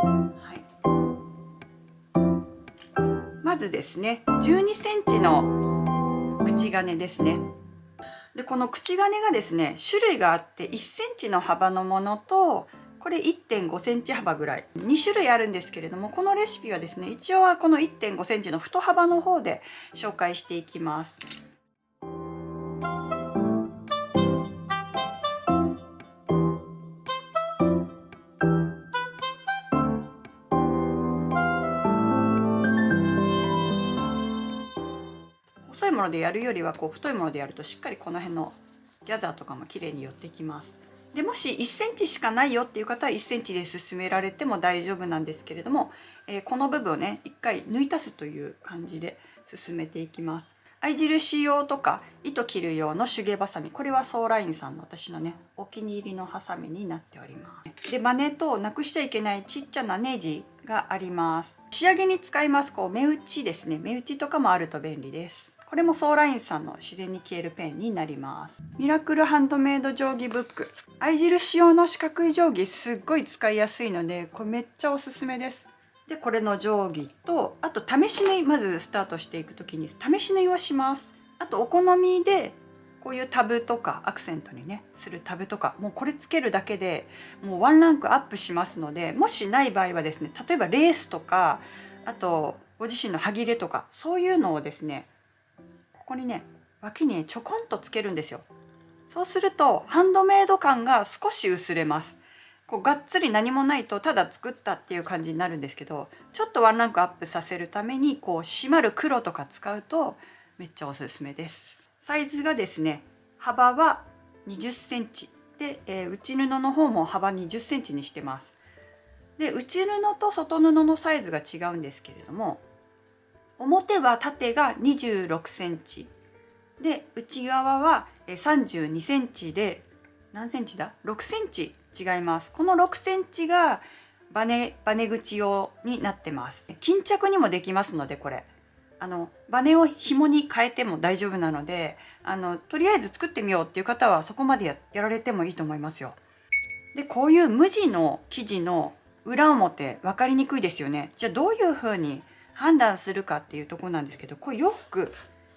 はい、まずですね12センチの口金ですね。でこの口金がですね種類があって、1センチの幅のものとこれ 1.5 センチ幅ぐらい2種類あるんですけれども、このレシピはですね一応はこの 1.5 センチの太幅の方で紹介していきます。細いものでやるよりは太いものでやるとしっかりこの辺のギャザーとかも綺麗に寄ってきます。でもし1センチしかないよっていう方は1センチで進められても大丈夫なんですけれども、この部分をね一回縫い足すという感じで進めていきます。合い印用とか糸切る用の手芸バサミ、これはソーラインさんの私のねお気に入りのハサミになっております。でバネとなくしちゃいけないちっちゃなネジがあります。仕上げに使います目打ちですね。目打ちとかもあると便利です。これもソーラインさんの自然に消えるペンになります。ミラクルハンドメイド定規ブック、合い印用の四角い定規すっごい使いやすいのでこれめっちゃおすすめです。でこれの定規と、あと試し縫い、まずスタートしていく時に試し縫いをします。あとお好みでこういうタブとかアクセントにねするタブとか、もうこれつけるだけでもうワンランクアップしますので、もしない場合はですね、例えばレースとか、あとご自身の端切れとかそういうのをですねここにね脇にちょこんとつけるんですよ。そうするとハンドメイド感が少し薄れます。がっつり何もないとただ作ったっていう感じになるんですけど、ちょっとワンランクアップさせるために締まる黒とか使うとめっちゃおすすめです。サイズがですね幅は20センチで、内布の方も幅20センチにしてます。で内布と外布のサイズが違うんですけれども、表は縦が26センチで内側は32センチで、何センチだ ?6 センチ違います。この6センチがバネ口用になってます。巾着にもできますので、これバネを紐に変えても大丈夫なので、とりあえず作ってみようっていう方はそこまでやられてもいいと思いますよ。でこういう無地の生地の裏表分かりにくいですよね。じゃあどういうふうに判断するかっていうところなんですけど、これよく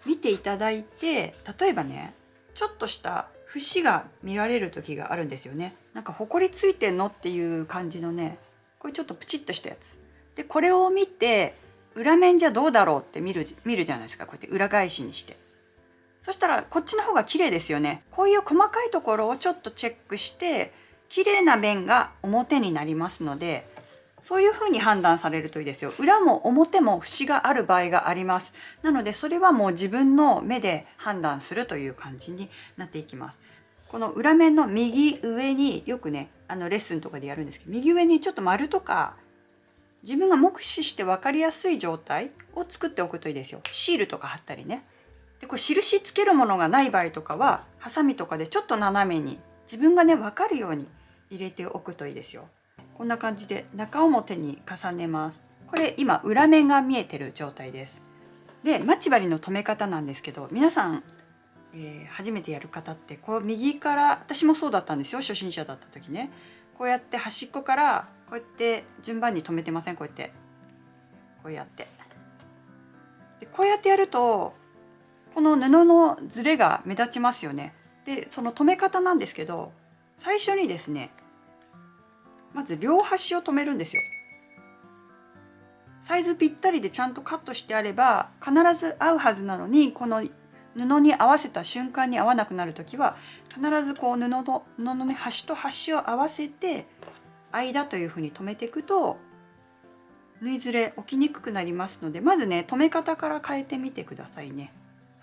見ていただいて、例えばねちょっとした節が見られる時があるんですよね。なんかほこりついてんのっていう感じのね、これちょっとプチッとしたやつで、これを見て裏面じゃどうだろうって見るじゃないですか。こうやって裏返しにして、そしたらこっちの方が綺麗ですよね。こういう細かいところをちょっとチェックして綺麗な面が表になりますので、そういう風に判断されるといいですよ。裏も表も節がある場合があります。なのでそれはもう自分の目で判断するという感じになっていきます。この裏面の右上によくねレッスンとかでやるんですけど、右上にちょっと丸とか自分が目視して分かりやすい状態を作っておくといいですよ。シールとか貼ったりね。でこれ印つけるものがない場合とかはハサミとかでちょっと斜めに自分がね分かるように入れておくといいですよ。こんな感じで中表に重ねます。これ今裏面が見えてる状態です。で待ち針の留め方なんですけど、皆さん、初めてやる方ってこう右から、私もそうだったんですよ初心者だった時ね、こうやって端っこからこうやって順番に留めてません？こうやってこうやってでこうやってやるとこの布のズレが目立ちますよね。でその留め方なんですけど、最初にですねまず両端を留めるんですよ。サイズぴったりでちゃんとカットしてあれば必ず合うはずなのに、この布に合わせた瞬間に合わなくなる時は必ずこう布のね端と端を合わせて間というふうに留めていくと縫いずれ起きにくくなりますので、まずね留め方から変えてみてくださいね。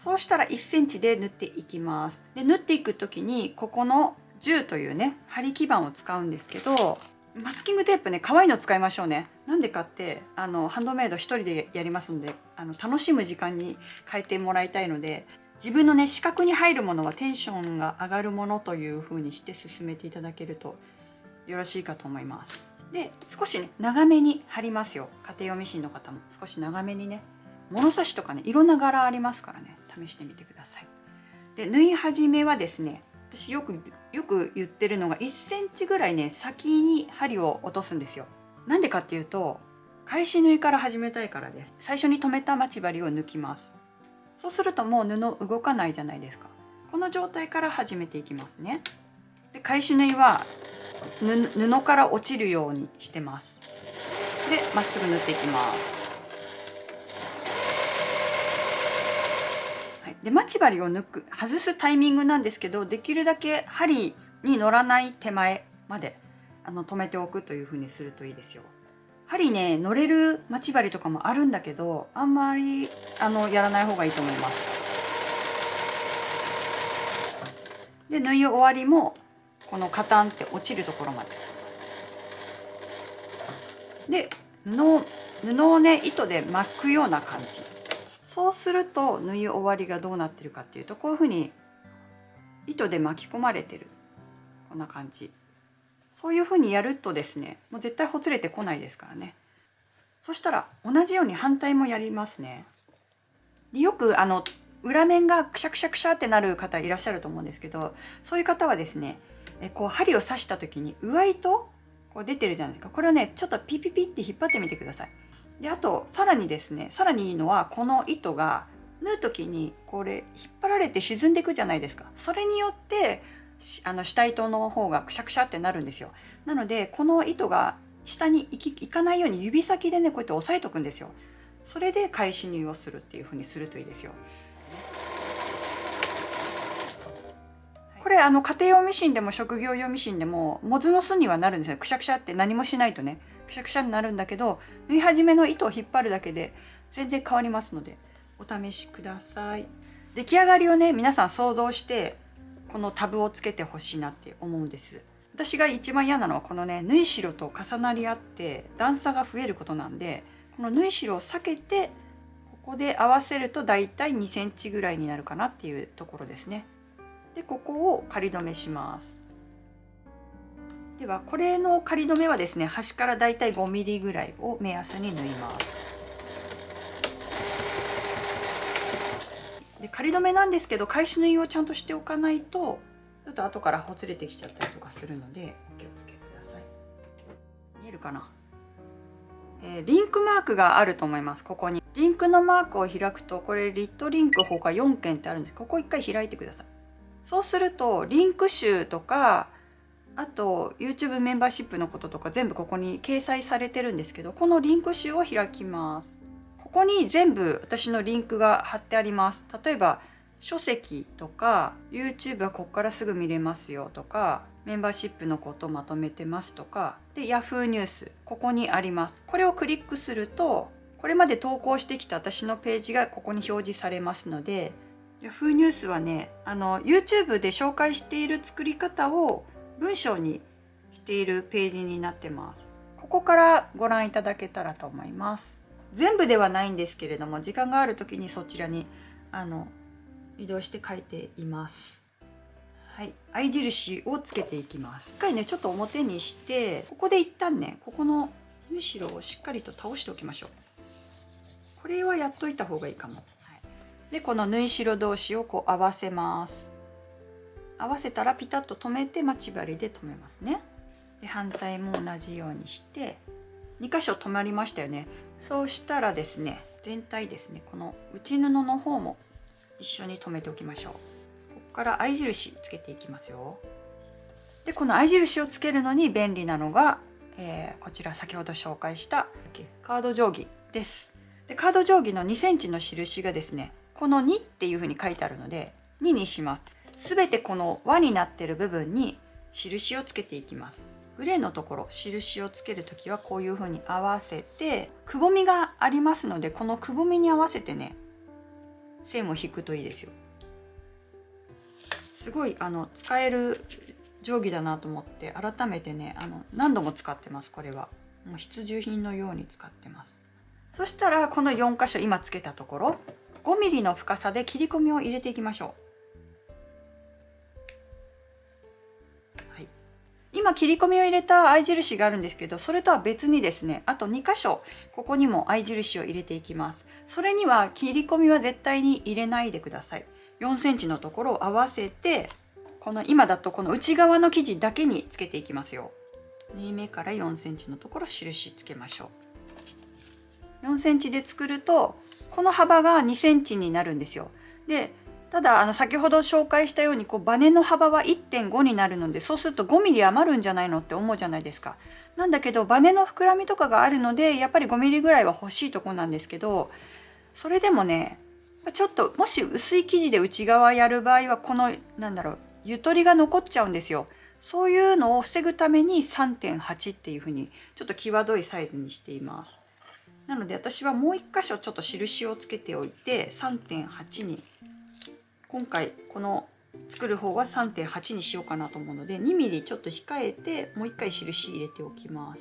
そうしたら1センチで縫っていきます。で縫っていく時にここの10というね針基板を使うんですけど、マスキングテープね可愛いの使いましょうね。なんでかってハンドメイド一人でやりますので楽しむ時間に変えてもらいたいので、自分のね視覚に入るものはテンションが上がるものという風にして進めていただけるとよろしいかと思います。で少しね長めに貼りますよ。家庭用ミシンの方も少し長めにね、物差しとかねいろんな柄ありますからね、試してみてください。で縫い始めはですね、私よく言ってるのが1センチぐらいね先に針を落とすんですよ。なんでかっていうと、返し縫いから始めたいからです。最初に留めた待ち針を抜きます。そうするともう布動かないじゃないですか。この状態から始めていきますね。で、返し縫いは布から落ちるようにしてます。で、まっすぐ縫っていきます。はい、で、待ち針を外すタイミングなんですけど、できるだけ針に乗らない手前まで止めておくという風にするといいですよ。針ね、乗れる待ち針とかもあるんだけど、あんまりやらない方がいいと思います。で、縫い終わりもこのカタンって落ちるところまで。で、布をね、糸で巻くような感じ。そうすると縫い終わりがどうなってるかっていうと、こういう風に糸で巻き込まれてる。こんな感じ。そういう風にやるとですね、もう絶対ほつれてこないですからね。そしたら同じように反対もやりますね。で、よく裏面がくしゃくしゃくしゃってなる方いらっしゃると思うんですけど、そういう方はですね、こう針を刺した時に上糸こう出てるじゃないですか。これをね、ちょっとピピピって引っ張ってみてください。で、あとさらにですね、さらにいいのは、この糸が縫う時にこれ引っ張られて沈んでいくじゃないですか。それによって下糸の方がくしゃくしゃってなるんですよ。なのでこの糸が下に行かないように指先でね、こうやって押さえとくんですよ。それで返し縫いをするっていう風にするといいですよ。これ家庭用ミシンでも職業用ミシンでもモズの巣にはなるんですよ。くしゃくしゃって何もしないとね、くしゃくしゃになるんだけど、縫い始めの糸を引っ張るだけで全然変わりますので、お試しください。出来上がりをね、皆さん想像してこのタブをつけてほしいなって思うんです。私が一番嫌なのはこのね、縫い代と重なり合って段差が増えることなんで、この縫い代を避けてここで合わせるとだいたい2センチぐらいになるかなっていうところですね。で、ここを仮止めします。ではこれの仮止めはですね、端からだいたい5ミリぐらいを目安に縫います。で、仮止めなんですけど、返し縫いをちゃんとしておかないとちょっと後からほつれてきちゃったりとかするのでお気をつけください。見えるかな。リンクマークがあると思います。ここにリンクのマークを開くと、これリットリンク他4件ってあるんです。ここ1回開いてください。そうするとリンク集とか、あと YouTube メンバーシップのこととか全部ここに掲載されてるんですけど、このリンク集を開きます。ここに全部私のリンクが貼ってあります。例えば書籍とか YouTube はここからすぐ見れますよとか、メンバーシップのことをまとめてますとかで、 Yahoo ニュースここにあります。これをクリックすると、これまで投稿してきた私のページがここに表示されますので、 Yahoo ニュースはね、YouTube で紹介している作り方を文章にしているページになってます。ここからご覧いただけたらと思います。全部ではないんですけれども、時間がある時にそちらに移動して書いています。はい、合印をつけていきます。一回ね、ちょっと表にして、ここで一旦ね、ここの縫い代をしっかりと倒しておきましょう。これはやっといた方がいいかも。はい、で、この縫い代同士をこう合わせます。合わせたらピタッと留めて待ち針で留めますね。で、反対も同じようにして2箇所留まりましたよね。そうしたらですね、全体ですね、この内布の方も一緒に留めておきましょう。ここから合印つけていきますよ。で、この合印をつけるのに便利なのが、こちら先ほど紹介したカード定規です。で、カード定規の2センチの印がですね、この2っていう風に書いてあるので2にします。すべてこの輪になっている部分に印をつけていきます。グレーのところ、印をつけるときはこういう風に合わせて、くぼみがありますので、このくぼみに合わせてね、線を引くといいですよ。すごい使える定規だなと思って改めてね、何度も使ってます。これはもう必需品のように使ってます。そしたらこの4箇所、今つけたところ 5mm の深さで切り込みを入れていきましょう。今切り込みを入れた合印があるんですけど、それとは別にですね、あと2箇所ここにも合印を入れていきます。それには切り込みは絶対に入れないでください。4センチのところを合わせて、この今だとこの内側の生地だけにつけていきますよ。縫い目から4センチのところ印つけましょう。4センチで作るとこの幅が2センチになるんですよ。でただ先ほど紹介したようにバネの幅は 1.5 になるので、そうすると5ミリ余るんじゃないのって思うじゃないですか。なんだけどバネの膨らみとかがあるのでやっぱり5ミリぐらいは欲しいとこなんですけど、それでもねちょっともし薄い生地で内側やる場合はこのゆとりが残っちゃうんですよ。そういうのを防ぐために 3.8 っていう風にちょっと際どいサイズにしています。なので私はもう一箇所ちょっと印をつけておいて 3.8 に、今回この作る方は 3.8 にしようかなと思うので2ミリちょっと控えてもう一回印入れておきます。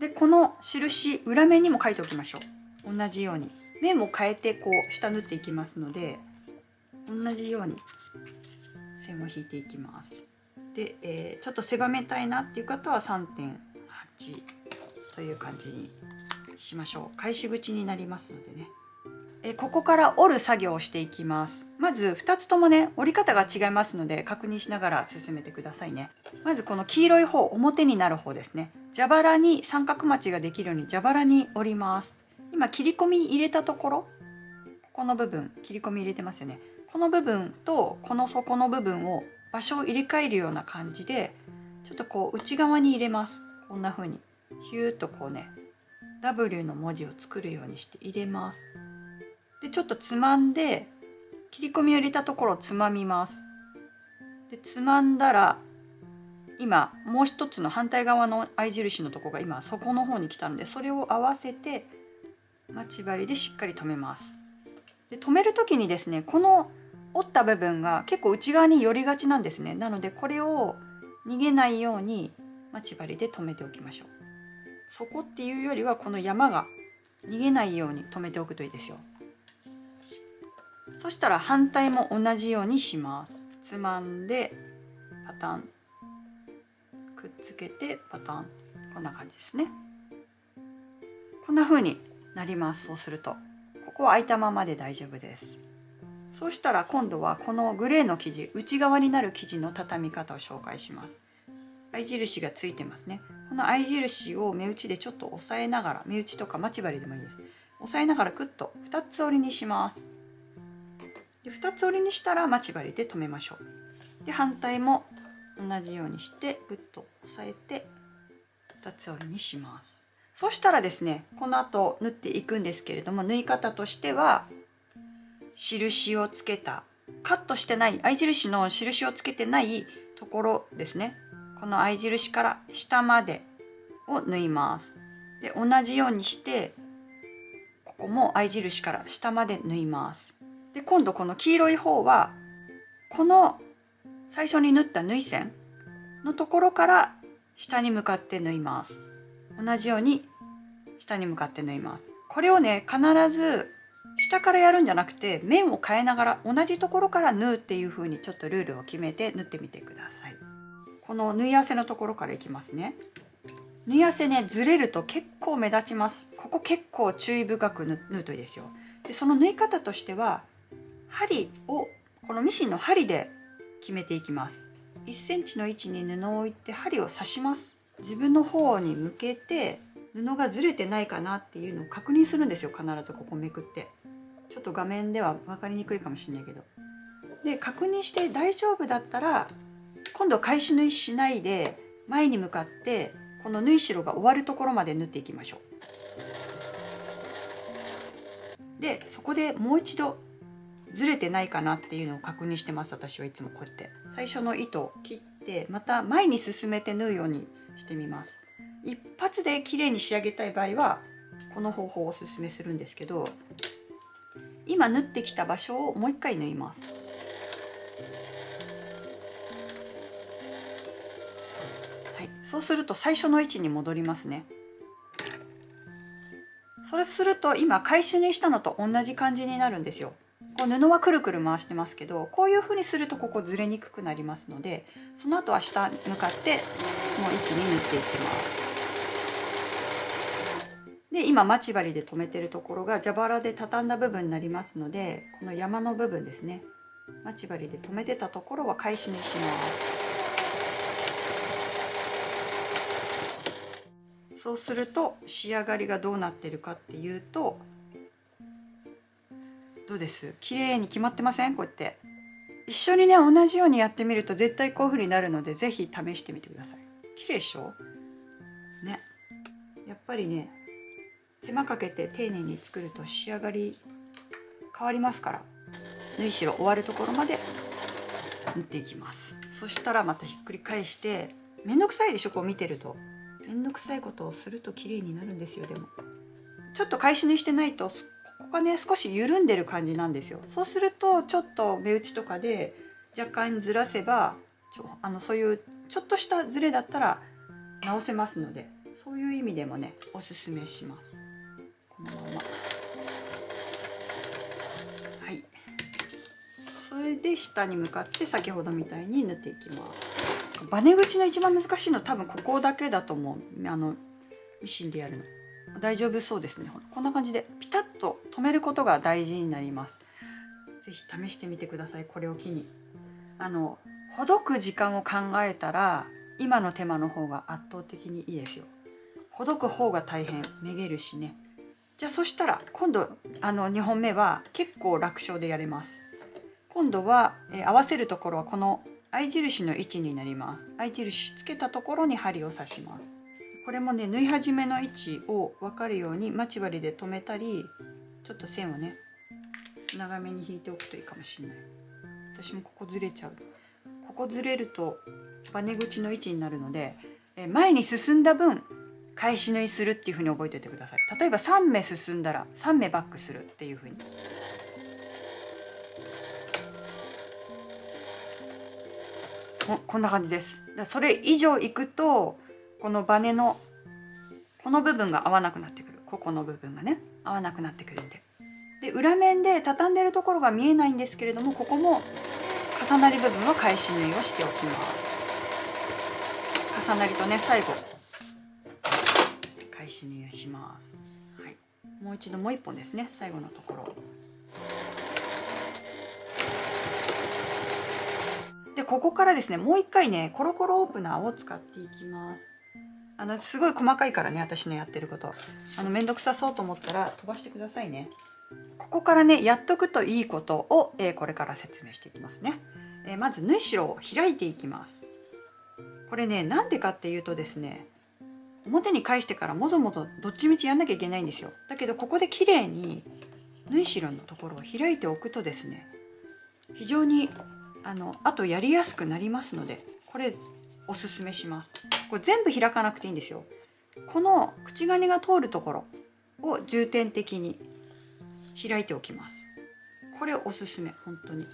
でこの印裏面にも書いておきましょう。同じように面も変えて下縫っていきますので、同じように線を引いていきます。で、ちょっと狭めたいなっていう方は 3.8 という感じにしましょう。返し口になりますのでね。ここから折る作業をしていきます。まず2つともね折り方が違いますので確認しながら進めてくださいね。まずこの黄色い方、表になる方ですね。蛇腹に三角待ちができるように蛇腹に折ります。今切り込み入れたところ、この部分切り込み入れてますよね。この部分とこの底の部分を場所を入れ替えるような感じでちょっと内側に入れます。こんな風にヒューッとW の文字を作るようにして入れます。でちょっとつまんで切り込みを入れたところをつまみます。でつまんだら今もう一つの反対側の合い印のところが今底の方に来たので、それを合わせて待ち針でしっかり留めます。で留める時にですね、この折った部分が結構内側に寄りがちなんですね。なのでこれを逃げないように待ち針で留めておきましょう。底っていうよりはこの山が逃げないように留めておくといいですよ。そしたら反対も同じようにします。つまんでパタン、くっつけてパタン、こんな感じですね。こんな風になります。そうするとここは開いたままで大丈夫です。そうしたら今度はこのグレーの生地、内側になる生地の畳み方を紹介します。合い印がついてますね。この合い印を目打ちでちょっと押さえながら、目打ちとか待ち針でもいいです。押さえながらクッと2つ折りにします。で2つ折りにしたら待ち針で留めましょう。で反対も同じようにしてグッと押さえて2つ折りにします。そしたらですね、この後縫っていくんですけれども、縫い方としては印をつけた、カットしてない合い印の印をつけてないところですね、この合い印から下までを縫います。で同じようにしてここも合い印から下まで縫います。で今度この黄色い方はこの最初に縫った縫い線のところから下に向かって縫います。同じように下に向かって縫います。これをね必ず下からやるんじゃなくて面を変えながら同じところから縫うっていう風にちょっとルールを決めて縫ってみてください。この縫い合わせのところからいきますね。縫い合わせねずれると結構目立ちます。ここ結構注意深く縫うといいですよ。でその縫い方としては針をこのミシンの針で決めていきます。1センチの位置に布を置いて針を刺します。自分の方に向けて布がずれてないかなっていうのを確認するんですよ。必ずここめくって、ちょっと画面では分かりにくいかもしれないけど、で確認して大丈夫だったら今度返し縫いしないで前に向かってこの縫い代が終わるところまで縫っていきましょう。でそこでもう一度ずれてないかなっていうのを確認してます。私はいつもこうやって最初の糸を切ってまた前に進めて縫うようにしてみます。一発で綺麗に仕上げたい場合はこの方法をおすすめするんですけど、今縫ってきた場所をもう一回縫います。はい、そうすると最初の位置に戻りますね。それすると今返し縫いしたのと同じ感じになるんですよ。こう布はくるくる回してますけど、こういう風にするとここずれにくくなりますので、その後は下に向かってもう一気に縫っていきます。で今待ち針で留めてるところが蛇腹で畳んだ部分になりますので、この山の部分ですね、待ち針で留めてたところは返し縫いします。そうすると仕上がりがどうなってるかっていうと、どうです？綺麗に決まってません？こうやって一緒にね同じようにやってみると絶対こういう風になるので、是非試してみてください。綺麗でしょね。やっぱりね手間かけて丁寧に作ると仕上がり変わりますから、縫い代終わるところまで縫っていきます。そしたらまたひっくり返して、めんどくさいでしょ、こう見てると。めんどくさいことをすると綺麗になるんですよ。でもちょっと返し縫いしてないとここがね少し緩んでる感じなんですよ。そうするとちょっと目打ちとかで若干ずらせばそういうちょっとしたずれだったら直せますので、そういう意味でもねおすすめします。このまま、はい、それで下に向かって先ほどみたいに縫っていきます。バネ口の一番難しいの多分ここだけだと思う。ミシンでやるの大丈夫そうですね。こんな感じでピタッと止めることが大事になります。是非試してみてください。これを機にほどく時間を考えたら今の手間の方が圧倒的にいいですよ。ほどく方が大変、めげるしね。じゃあそしたら今度2本目は結構楽勝でやれます。今度は、合わせるところはこの合い印の位置になります。合い印つけたところに針を刺します。これもね縫い始めの位置を分かるように待ち針で留めたり、ちょっと線をね長めに引いておくといいかもしれない。私もここずれちゃう。ここずれるとバネ口の位置になるので、前に進んだ分返し縫いするっていう風に覚えておいてください。例えば3目進んだら3目バックするっていう風に。こんな感じです。それ以上いくとこのバネのこの部分が合わなくなってくる。ここの部分がね合わなくなってくるんで。で裏面で畳んでるところが見えないんですけれども、ここも重なり部分は返し縫いをしておきます。重なりとね最後返し縫いをします。はい、もう一度もう一本ですね、最後のところ。でここからですねもう一回ねコロコロオープナーを使っていきます。すごい細かいからね、私のやってることめんどくさそうと思ったら飛ばしてくださいね。ここからねやっとくといいことを、これから説明していきますね。まず縫い代を開いていきます。これねなんでかっていうとですね、表に返してからもぞもぞどっちみちやんなきゃいけないんですよ。だけどここで綺麗に縫い代のところを開いておくとですね、非常にあとやりやすくなりますので、これおすすめします。これ全部開かなくていいんですよ。この口金が通るところを重点的に開いておきます。これおすすめ本当に。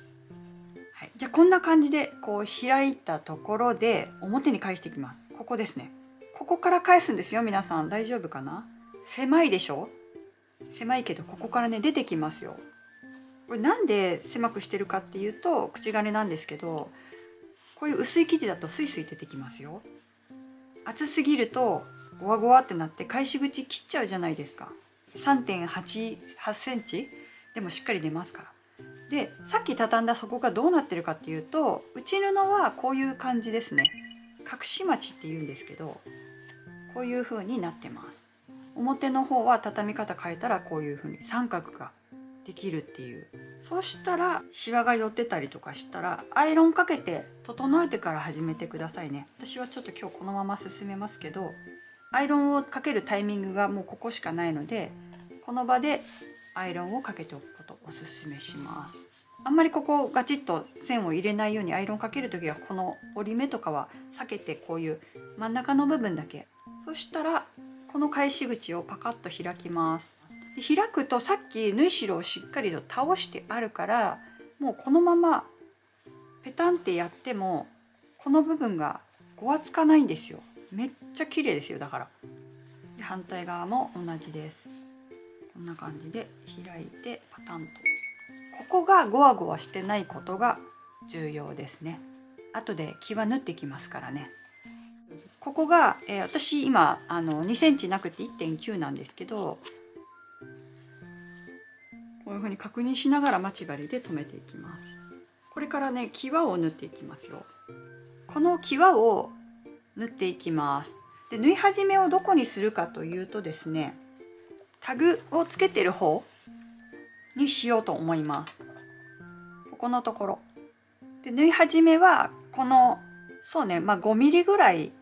はい、じゃあこんな感じでこう開いたところで表に返していきます。ここですね。ここから返すんですよ。皆さん大丈夫かな？狭いでしょ？狭いけどここからね出てきますよ。これなんで狭くしてるかっていうと口金なんですけど、こういう薄い生地だとスイスイ出てきますよ。厚すぎるとゴワゴワってなって返し口切っちゃうじゃないですか。3.8 センチでもしっかり出ますから。でさっき畳んだ底がどうなってるかっていうと、内布はこういう感じですね。隠し待ちっていうんですけど、こういう風になってます。表の方は畳み方変えたらこういう風に三角ができるっていう。そうしたらシワが寄ってたりとかしたらアイロンかけて整えてから始めてくださいね。私はちょっと今日このまま進めますけど、アイロンをかけるタイミングがもうここしかないので、この場でアイロンをかけておくことをおすすめします。あんまりここガチッと線を入れないようにアイロンかける時はこの折り目とかは避けて、こういう真ん中の部分だけ。そしたらこの返し口をパカッと開きます。で開くとさっき縫い代をしっかりと倒してあるから、もうこのままペタンってやってもこの部分がごわつかないんですよ。めっちゃ綺麗ですよ。だからで反対側も同じです。こんな感じで開いてパタンと、ここがゴワゴワしてないことが重要ですね。後で際縫ってきますからね。ここが、私今2センチなくて 1.9 なんですけど、こういうふうに確認しながら待ち針で留めていきます。これからね際を縫っていきますよ。この際を縫っていきます。で縫い始めをどこにするかというとですね、タグをつけてる方にしようと思います。ここのところで縫い始めはこのそうね、5ミリぐらい、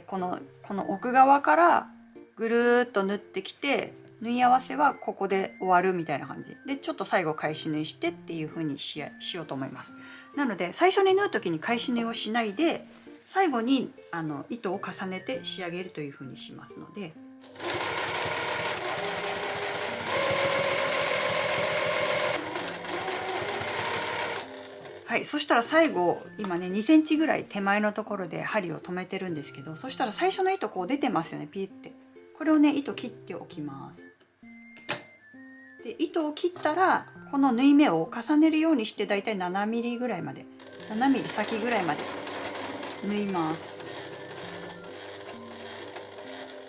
この奥側からぐるーっと縫ってきて、縫い合わせはここで終わるみたいな感じで、ちょっと最後返し縫いしてっていう風にしようと思います。なので最初に縫う時に返し縫いをしないで、最後に糸を重ねて仕上げるという風にしますので、はい、そしたら最後今ね2センチぐらい手前のところで針を止めてるんですけど、そしたら最初の糸こう出てますよね、ピーって。これをね糸切っておきます。で糸を切ったらこの縫い目を重ねるようにして、だいたい7ミリぐらいまで、7ミリ先ぐらいまで縫います。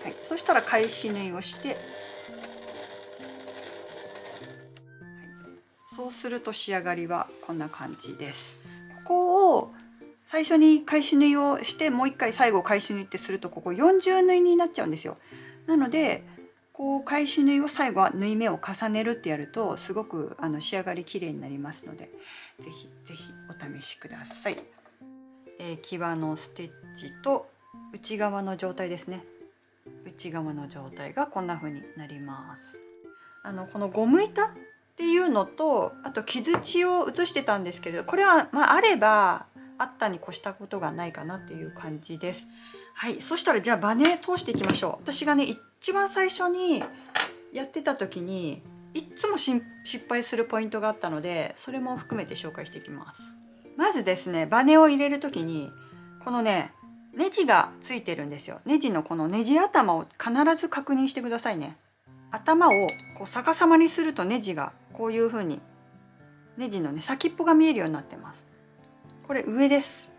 はい、そしたら返し縫いをして、はい、そうすると仕上がりはこんな感じです。ここを最初に返し縫いをしてもう一回最後返し縫いってすると、ここ40縫いになっちゃうんですよ。なのでこう返し縫いを最後は縫い目を重ねるってやるとすごく仕上がり綺麗になりますので、ぜひぜひお試しください。際のステッチと内側の状態ですね。内側の状態がこんな風になります。このゴム板っていうのと、あと木槌を写してたんですけど、これはあればあったに越したことがないかなっていう感じです。はい、そしたらじゃあバネ通していきましょう。私がね一番最初にやってた時にいっつも失敗するポイントがあったので、それも含めて紹介していきます。まずですね、バネを入れる時にこのねネジがついてるんですよ。ネジのこのネジ頭を必ず確認してくださいね。頭をこう逆さまにするとネジがこういう風にネジのね先っぽが見えるようになってます。これ上です。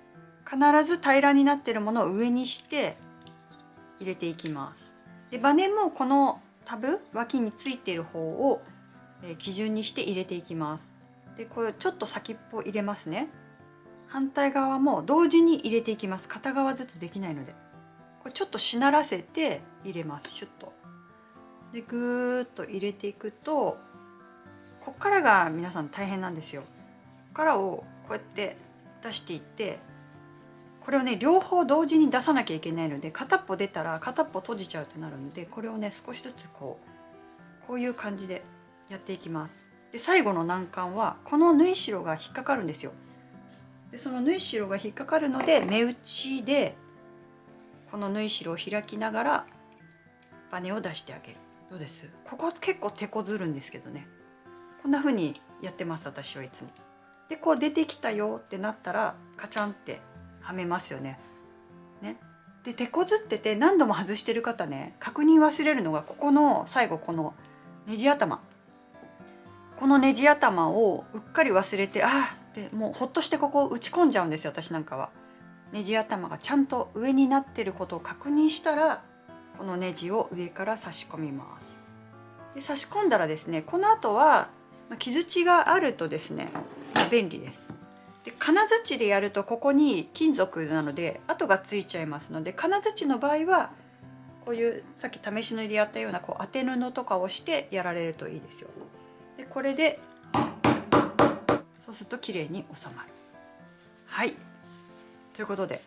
必ず平らになってるものを上にして入れていきます。でバネもこのタブ脇についている方を基準にして入れていきます。でこれちょっと先っぽ入れますね。反対側も同時に入れていきます。片側ずつできないので、これちょっとしならせて入れます。シュッとでぐーっと入れていくと、こっからが皆さん大変なんですよ。こっからをこうやって出していって、これをね両方同時に出さなきゃいけないので、片っぽ出たら片っぽ閉じちゃうってなるので、これをね少しずつこういう感じでやっていきます。で最後の難関はこの縫い代が引っかかるんですよ。でその縫い代が引っかかるので、目打ちでこの縫い代を開きながらバネを出してあげる。どうです？ここ結構手こずるんですけどね、こんな風にやってます私はいつも。でこう出てきたよってなったらカチャンってはめますよね。で手こずってて何度も外してる方ね、確認忘れるのがここの最後このネジ頭、このネジ頭をうっかり忘れて、ってもうほっとしてここを打ち込んじゃうんですよ。私なんかはネジ頭がちゃんと上になってることを確認したら、このネジを上から差し込みます。で差し込んだらですね、この後は木槌があるとですね便利です。で金槌でやるとここに金属なので跡がついちゃいますので、金槌の場合はこういうさっき試し縫いでやったようなこう当て布とかをしてやられるといいですよ。でこれでそうすると綺麗に収まる。はい、ということで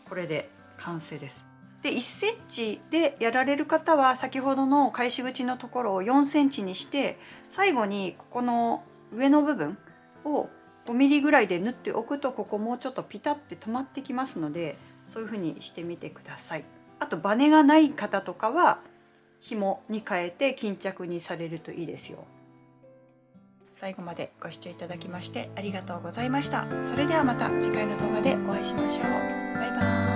これで完成です。で1センチでやられる方は先ほどの返し口のところを4センチにして、最後にここの上の部分を5ミリぐらいで縫っておくと、ここもうちょっとピタッて止まってきますので、そういう風にしてみてください。あとバネがない方とかは紐に変えて巾着にされるといいですよ。最後までご視聴いただきましてありがとうございました。それではまた次回の動画でお会いしましょう。バイバーイ。